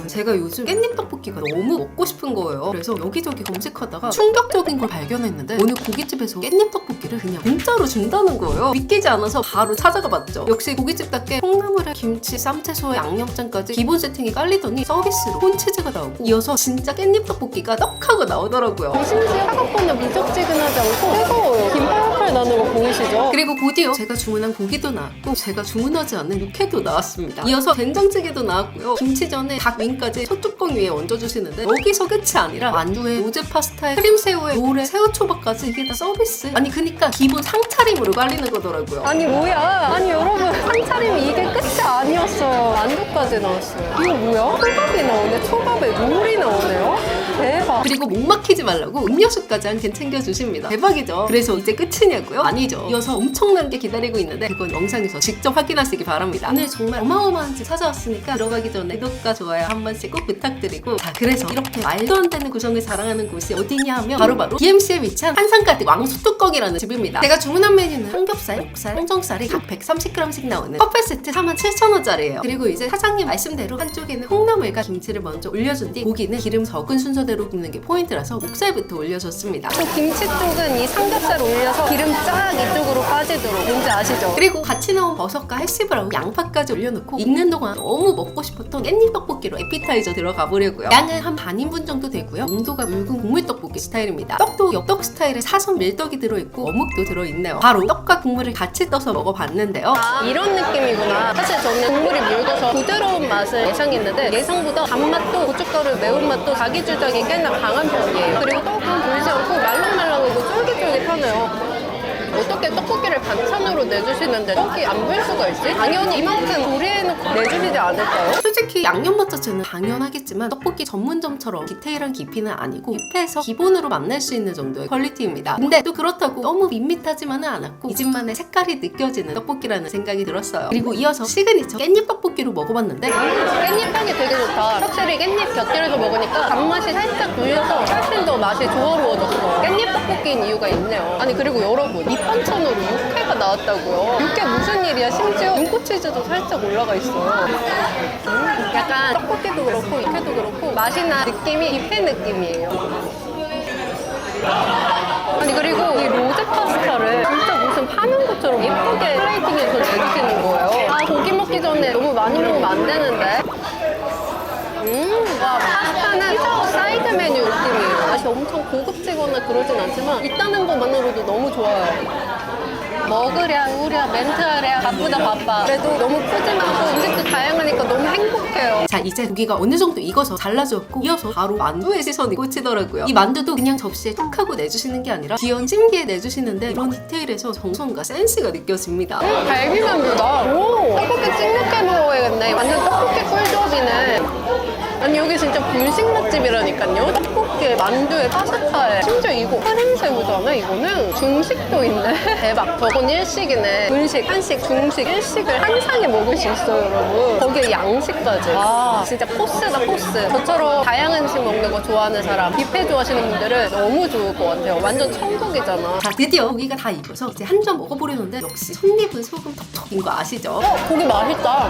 여러분, 제가 요즘 깻잎 떡볶이가 너무 먹고 싶은 거예요. 그래서 여기저기 검색하다가 충격적인 걸 발견했는데 어느 고깃집에서 깻잎 떡볶이를 그냥 공짜로 준다는 거예요. 믿기지 않아서 바로 찾아가 봤죠. 역시 고깃집답게 콩나물에 김치, 쌈채소에 양념장까지 기본 세팅이 깔리더니 서비스로 콘치즈가 나오고 이어서 진짜 깻잎 떡볶이가 떡하고 나오더라고요. 심지어 사각번에 무적지근하지 않고 뜨거워요. 김팔팔 나는 거 보이시죠? 그리고 곧이어 제가 주문한 고기도 나왔고 제가 주문하지 않은 육회도 나왔습니다. 이어서 된장찌개도 나왔고요. 김치전에 닭 윙까지 소뚜껑 위에 얹어주시는데 여기서 끝이 아니라 만두에 로제 파스타에 크림새우에 롤에 새우초밥까지 이게 다 서비스. 아니 그니까 기본 상차림으로 깔리는 거더라고요. 아니 뭐야? 아니 여러분, 상차림이 이게 끝이 아니었어요. 만두까지 나왔어요. 이거 뭐야? 초밥이 나오네. 초밥에 롤이 나오네요. 대박. 그리고 목 막히지 말라고 음료수까지 한 캔 챙겨주십니다. 대박이죠? 그래서 이제 끝이냐고요? 아니죠. 이어서 엄청난 게 기다리고 있는데 그건 영상에서 직접 확인하시기 바랍니다. 오늘 정말 어마어마한 집 찾아왔으니까 들어가기 전에 구독과 좋아요 한 번씩 꼭 부탁드리고, 자 그래서 이렇게 말도 안 되는 구성을 자랑하는 곳이 어디냐 하면 바로바로 DMC에 위치한 한산가득 왕소뚜껑이라는 집입니다. 제가 주문한 메뉴는 삼겹살, 목살, 홍정살이 각 130g씩 나오는 컵페 세트 47,000원짜리예요. 그리고 이제 사장님 말씀대로 한쪽에는 콩나물과 김치를 먼저 올려준 뒤 고기는 기름 적은 순서대로 굽는 게 포인트라서 목살부터 올려줬습니다. 또 김치 쪽은 이 삼겹살 올려서 기름 쫙 이쪽으로 빠지도록, 뭔지 아시죠? 그리고 같이 나온 버섯과 해시브라운, 양파까지 올려놓고 익는 동안 너무 먹고 싶었던 깻잎 떡볶이로 에피타이저 들어가 보려고요. 양은 한 반인분 정도 되고요. 농도가 묽은 국물 떡볶이 스타일입니다. 떡도 엽떡 스타일의 사선 밀떡이 들어있고 어묵도 들어있네요. 바로 떡과 국물을 같이 떠서 먹어봤는데요. 이런 느낌이구나. 사실 저는 국물이 묽어서 부드러운 맛을 예상했는데 예상보다 단맛도 고춧가루 매운맛도 자기 주장이 꽤나 강한 편이에요. 그리고 떡은 불지 않고 말랑말랑하고 쫄깃쫄깃하네요. 어떻게 떡볶이를 반찬으로 내주시는데 떡이 안 불 수가 있지? 당연히 이만큼 조리해놓고 내주시지 않을까요? 솔직히 양념맛 자체는 당연하겠지만 떡볶이 전문점처럼 디테일한 깊이는 아니고 뷔페에서 기본으로 만날 수 있는 정도의 퀄리티입니다. 근데 또 그렇다고 너무 밋밋하지만은 않았고 이 집만의 색깔이 느껴지는 떡볶이라는 생각이 들었어요. 그리고 이어서 시그니처 깻잎 떡볶이로 먹어봤는데 깻잎향이 되게 좋다. 확실히 깻잎 곁들여서 먹으니까 단맛이 살짝 눌려서 훨씬 더 맛이 조화로워졌어요. 깻잎 떡볶이인 이유가 있네요. 아니 그리고 여러분, 밑반찬으로 육회가 나왔다고요? 육회 무슨 일이야? 심지어 눈꽃치즈도 살짝 올라가 있어요. 약간 떡볶이도 그렇고 육회도 그렇고 맛이 나 느낌이 뷔페 느낌이에요. 아니 그리고 이 로제 파스타를 진짜 무슨 파는 것처럼 예쁘게 플레이팅해서 내주시는 거예요. 아, 고기 먹기 전에 너무 많이 먹으면 안 되는데. 와, 파스타는 피자헛 사이드 메뉴 느낌이에요. 맛이 엄청 고급지거나 그러진 않지만 있다는 것만으로도 너무 좋아요. 먹으랴 우랴 멘트하랴 바쁘다 바빠. 그래도 너무 푸짐하고 음식도 다양하니까 너무 행복해요. 자 이제 고기가 어느 정도 익어서 잘라졌고 이어서 바로 만두의 시선이 꽂히더라고요. 이 만두도 그냥 접시에 툭 하고 내주시는 게 아니라 귀여운 찜기에 내주시는데 이런 디테일에서 정성과 센스가 느껴집니다. 갈비만두다. 오, 떡볶이 찡긋게 먹어야겠네. 완전 떡볶이 꿀조합이네. 아니 여기 진짜 분식 맛집이라니까요. 떡볶이에 만두에 파스타에 심지어 이거 크림새우잖아. 이거는 중식도 있네. 대박. 저건 일식이네. 분식, 한식, 중식, 일식을 한 상에 먹을 수 있어요 여러분. 거기에 양식까지. 아 진짜 코스다 코스. 저처럼 다양한 음식 먹는 거 좋아하는 사람, 뷔페 좋아하시는 분들은 너무 좋을 것 같아요. 완전 천국이잖아. 자 드디어 고기가 다 익어서 이제 한 점 먹어보려는데 역시 첫입은 소금 톡톡인 거 아시죠? 고기 맛있다.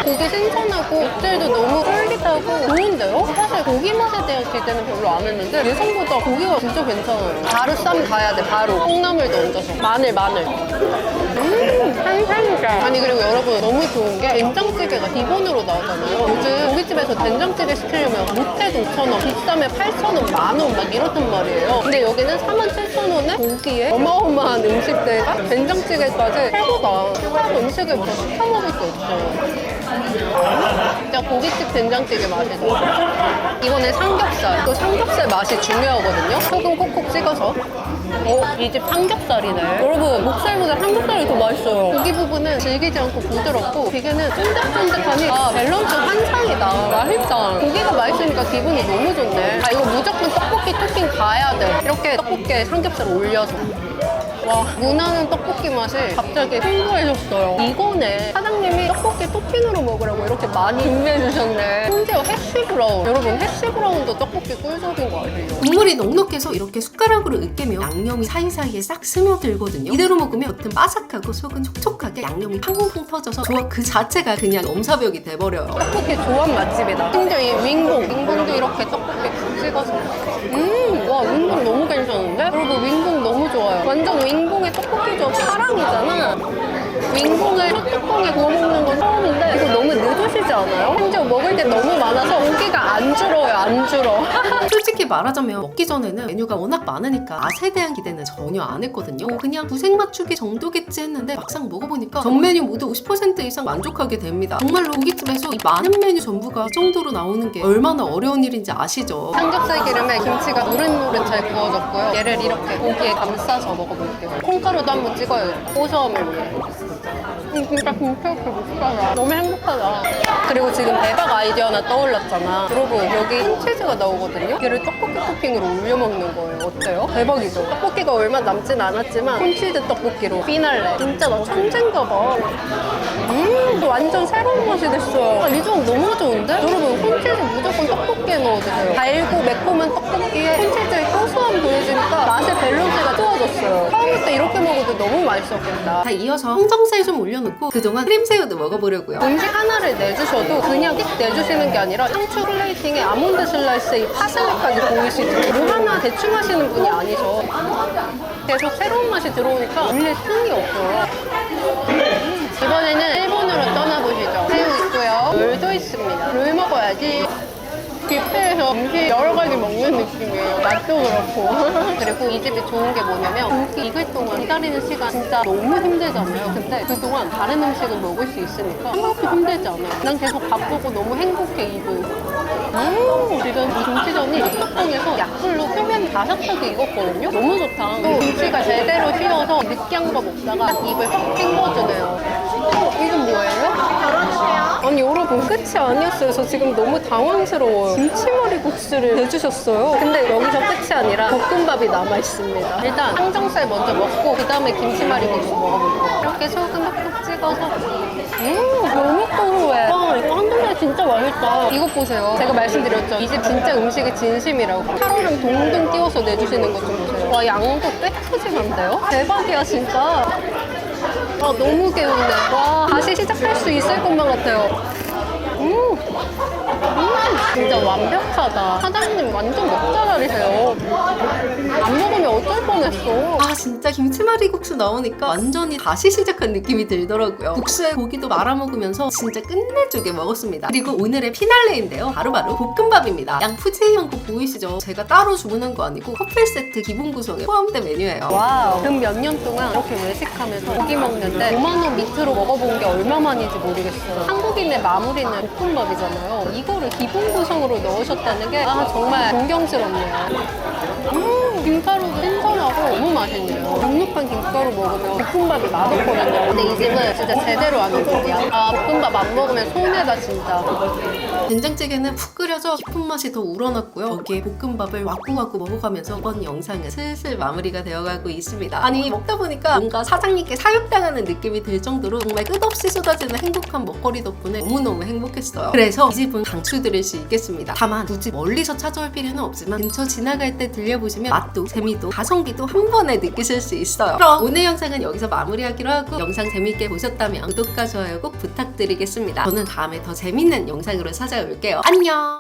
고기 신선하고 육질도 너무 쫄깃하고 좋은데요? 사실 고기 맛에 대한 기대는 별로 안 했는데 예상보다 고기가 진짜 괜찮아요. 바로 쌈 가야 돼. 바로 콩나물도 얹어서 마늘 한상이다. 아니 그리고 여러분 너무 좋은 게 된장찌개가 기본으로 나오잖아요. 요즘 고깃집에서 된장찌개 시키려면 못해도 5,000원, 비싸면 8,000원, 만원 막 이렇단 말이에요. 근데 여기는 47,000원에 고기에 어마어마한 음식들과 된장찌개까지 최고다. 추가 음식을 더 시켜 먹을 수 없어요. 진짜 고깃집 된장찌개 맛이죠. 이거는 삼겹살. 또 삼겹살 맛이 중요하거든요. 소금 콕콕 찍어서. 이 집 삼겹살이네. 여러분 목살보다 삼겹살이 더 맛있어요. 고기 부분은 질기지 않고 부드럽고 비계는 쫀득쫀득하니 밸런스 환상이다. 맛있다. 고기가 맛있으니까 기분이 너무 좋네. 아 이거 무조건 떡볶이 토핑 가야 돼. 이렇게 떡볶이에 삼겹살 올려서. 와, 무난한 떡볶이 맛이 갑자기 풍부해졌어요. 이거네. 사장님이 떡볶이 토핑으로 먹으라고 이렇게 많이 준비해주셨네. 심지어 햇 해쉬브라운. 여러분 해쉬브라운도 떡볶이 꿀적인 거 아니에요? 국물이 넉넉해서 이렇게 숟가락으로 으깨면 양념이 사이사이에 싹 스며들거든요. 이대로 먹으면 겉은 바삭하고 속은 촉촉하게 양념이 팡팡 터져서 조합 그 자체가 그냥 넘사벽이 돼버려요. 떡볶이 조합 맛집이다. 심지어 이 윙봉도 이렇게 떡볶이 푹 찍어서. 와 윙봉 너무 괜찮은데? 여러분 윙봉 너무 좋아요. 완전 윙봉의 떡볶이 조합 사랑이잖아. 윙봉을 핫뚜껑에 구워 먹는 건 처음인데 이거 너무 늦으시지 않아요? 심지어 먹을 게 너무 많아서 고기가 안 줄어요, 안 줄어. 솔직히 말하자면 먹기 전에는 메뉴가 워낙 많으니까 맛에 대한 기대는 전혀 안 했거든요. 그냥 구색 맞추기 정도겠지 했는데 막상 먹어보니까 전 메뉴 모두 50% 이상 만족하게 됩니다. 정말로 고깃집에서 이 많은 메뉴 전부가 이 정도로 나오는 게 얼마나 어려운 일인지 아시죠? 삼겹살 기름에 김치가 노릇노릇 잘 구워졌고요. 얘를 이렇게 고기에 감싸서 먹어볼게요. 콩가루도 한번 찍어야겠다. 고소함을 위해. 진짜 김치 없이 못 살아. 너무 행복하다. 그리고 지금 대박 아이디어 하나 떠올랐잖아. 여러분 여기 흰치즈가 나오거든요. 얘를 떡볶이 토핑으로 올려 먹는 거예요. 어때요? 대박이죠? 떡볶이가 얼마 남진 않았지만 콘치즈 떡볶이로 피날레. 진짜 나 천재인가 봐. 완전 새로운 맛이 됐어요. 이 조합 너무 좋은데? 여러분 콘치즈 무조건 떡볶이에 넣어주세요. 달고 매콤한 떡볶이에 콘치즈의 고소함 보여주니까 맛의 밸런스가 좋아졌어요. 처음부터 이렇게 먹어도 너무 맛있었겠다. 자, 이어서 항정살 좀 올려놓고 그동안 크림새우도 먹어보려고요. 음식 하나를 내주셔도 그냥 띡 내주시는 게 아니라 상추 플레이팅에 아몬드 슬라이스에 이 파슬리까지 보이시죠? 뭐 하나 대충 하시는 분이 아니죠. 계속 새로운 맛이 들어오니까 원래 승이 없어요. 이번에는 일본으로 떠나보시죠. 새우 있고요. 롤도 있습니다. 롤 먹어야지. 뷔페에서 음식 여러 가지 먹는 느낌이에요. 맛도 그렇고. 그리고 이 집이 좋은 게 뭐냐면 고기 익을 동안 기다리는 시간 진짜 너무 힘들잖아요. 근데 그동안 다른 음식을 먹을 수 있으니까 하나도 힘들지 않아요. 난 계속 바쁘고 너무 행복해, 입을. 지금 이 김치전이 뚜껑에서 약불로 표면이 바삭하게 익었거든요. 너무 좋다. 또 김치가 제대로 튀어서 느끼한 거 먹다가 딱 입을 확 헹궈주네요. 이건 뭐예요? 아니 여러분 끝이 아니었어요. 저 지금 너무 당황스러워요. 김치머리국수를 내주셨어요. 근데 여기서 끝이 아니라 볶음밥이 남아있습니다. 일단 항정살 먼저 먹고 그 다음에 김치머리국수 먹어볼게요. 이렇게 소금 톡톡 찍어서 너무 고소해. 와 이거 항정살 진짜 맛있다. 이것 보세요. 제가 말씀드렸죠. 이 집 진짜 음식이 진심이라고. 칼로랑 동동 띄워서 내주시는 것 좀 보세요. 와 양도 꽤 푸짐한데요? 대박이야 진짜. 아 너무 개운해. 와 다시 시작할 수 있을 것만 같아요. 진짜 완벽하다. 사장님 완전 먹자라리세요. 안 먹으면 어쩔 뻔했어. 아 진짜 김치말이국수 나오니까 완전히 다시 시작한 느낌이 들더라고요. 국수에 고기도 말아 먹으면서 진짜 끝내주게 먹었습니다. 그리고 오늘의 피날레인데요. 바로바로 볶음밥입니다. 양 푸짐한 거 보이시죠? 제가 따로 주문한 거 아니고 커플 세트 기본 구성에 포함된 메뉴예요. 와우. 그럼 몇 년 동안 이렇게 외식하면서 고기 먹는데 5만 원 밑으로 먹어본 게 얼마만인지 모르겠어요. 한국인의 마무리는 볶음밥이잖아요. 이거를 기본 구성으로 넣으셨다는 게 정말 존경스럽네요. 김가루도 신선하고 너무 맛있네요. 눅눅한 김가루 먹으면 볶음밥이 맛없거든요. 근데 이 집은 진짜 제대로 하는 집이야. 볶음밥 안 먹으면 손해다 진짜. 된장찌개는 푹 끓여서 깊은 맛이 더 우러났고요. 거기에 볶음밥을 와꾸와꾸 먹어가면서 이번 영상은 슬슬 마무리가 되어가고 있습니다. 아니 먹다 보니까 뭔가 사장님께 사육당하는 느낌이 들 정도로 정말 끝없이 쏟아지는 행복한 먹거리 덕분에 너무너무 행복했어요. 그래서 이 집은 강추드릴 수 있겠습니다. 다만 굳이 멀리서 찾아올 필요는 없지만 근처 지나갈 때 들려보시면 맛도 재미도 가성비도 한 번에 느끼실 수 있어요. 그럼 오늘 영상은 여기서 마무리하기로 하고 영상 재밌게 보셨다면 구독과 좋아요 꼭 부탁드리겠습니다. 저는 다음에 더 재밌는 영상으로 찾아올게요. 안녕!